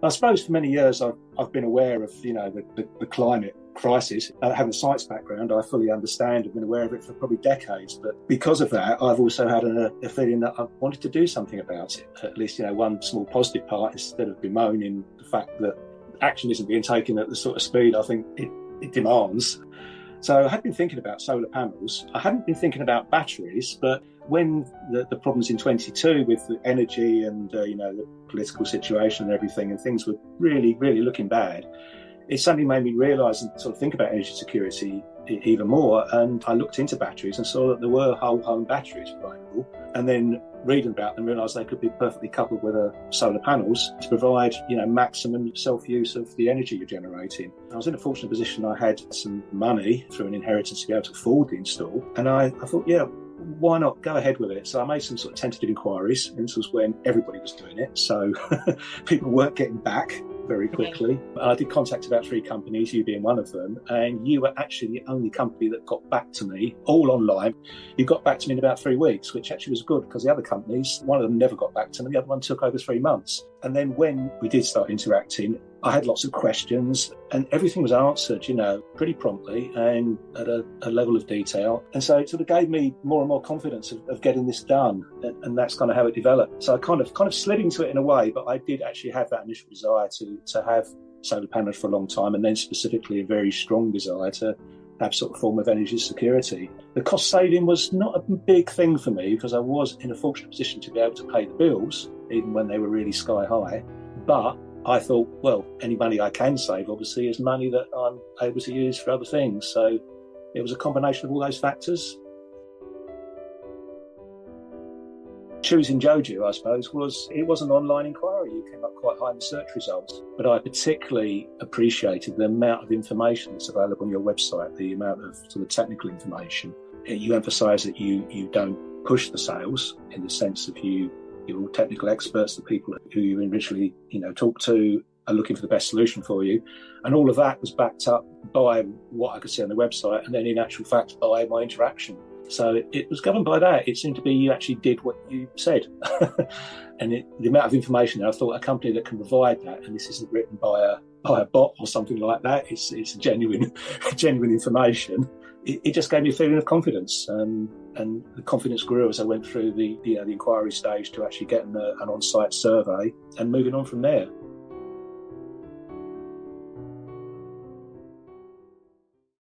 I suppose for many years I've been aware of, the climate crisis. Having a science background, I fully understand and been aware of it for probably decades. But because of that, I've also had a feeling that I wanted to do something about it. At least, one small positive part, instead of bemoaning the fact that action isn't being taken at the sort of speed I think it demands. So I had been thinking about solar panels. I hadn't been thinking about batteries, but when the problems in 22 with the energy and, the political situation and everything, and things were really, really looking bad, it suddenly made me realise and sort of think about energy security even more. And I looked into batteries and saw that there were whole home batteries available. And then reading about them, realised they could be perfectly coupled with solar panels to provide, maximum self-use of the energy you're generating. I was in a fortunate position. I had some money through an inheritance to be able to afford the install. And I thought, why not go ahead with it? So I made some sort of tentative inquiries, and this was when everybody was doing it. So people weren't getting back very quickly. I did contact about 3 companies, you being one of them, and you were actually the only company that got back to me, all online. You got back to me in about 3 weeks, which actually was good, because the other companies, one of them never got back to me, the other one took over 3 months. And then when we did start interacting, I had lots of questions and everything was answered, pretty promptly and at a level of detail. And so it sort of gave me more and more confidence of getting this done. And that's kind of how it developed. So I kind of slid into it in a way, but I did actually have that initial desire to have solar panels for a long time, and then specifically a very strong desire to have sort of form of energy security. The cost saving was not a big thing for me because I was in a fortunate position to be able to pay the bills, even when they were really sky high. But I thought, well, any money I can save, obviously, is money that I'm able to use for other things. So it was a combination of all those factors. Choosing Joju, I suppose, was an online inquiry. You came up quite high in the search results. But I particularly appreciated the amount of information that's available on your website, the amount of sort of technical information. You emphasise that you don't push the sales in the sense of you're all technical experts, the people who you initially, talk to are looking for the best solution for you. And all of that was backed up by what I could see on the website, and then in actual fact by my interaction. So it was governed by that. It seemed to be you actually did what you said. And the amount of information, I thought a company that can provide that, and this isn't written by a bot or something like that, it's genuine information. It just gave me a feeling of confidence, and the confidence grew as I went through the inquiry stage to actually getting an on-site survey and moving on from there.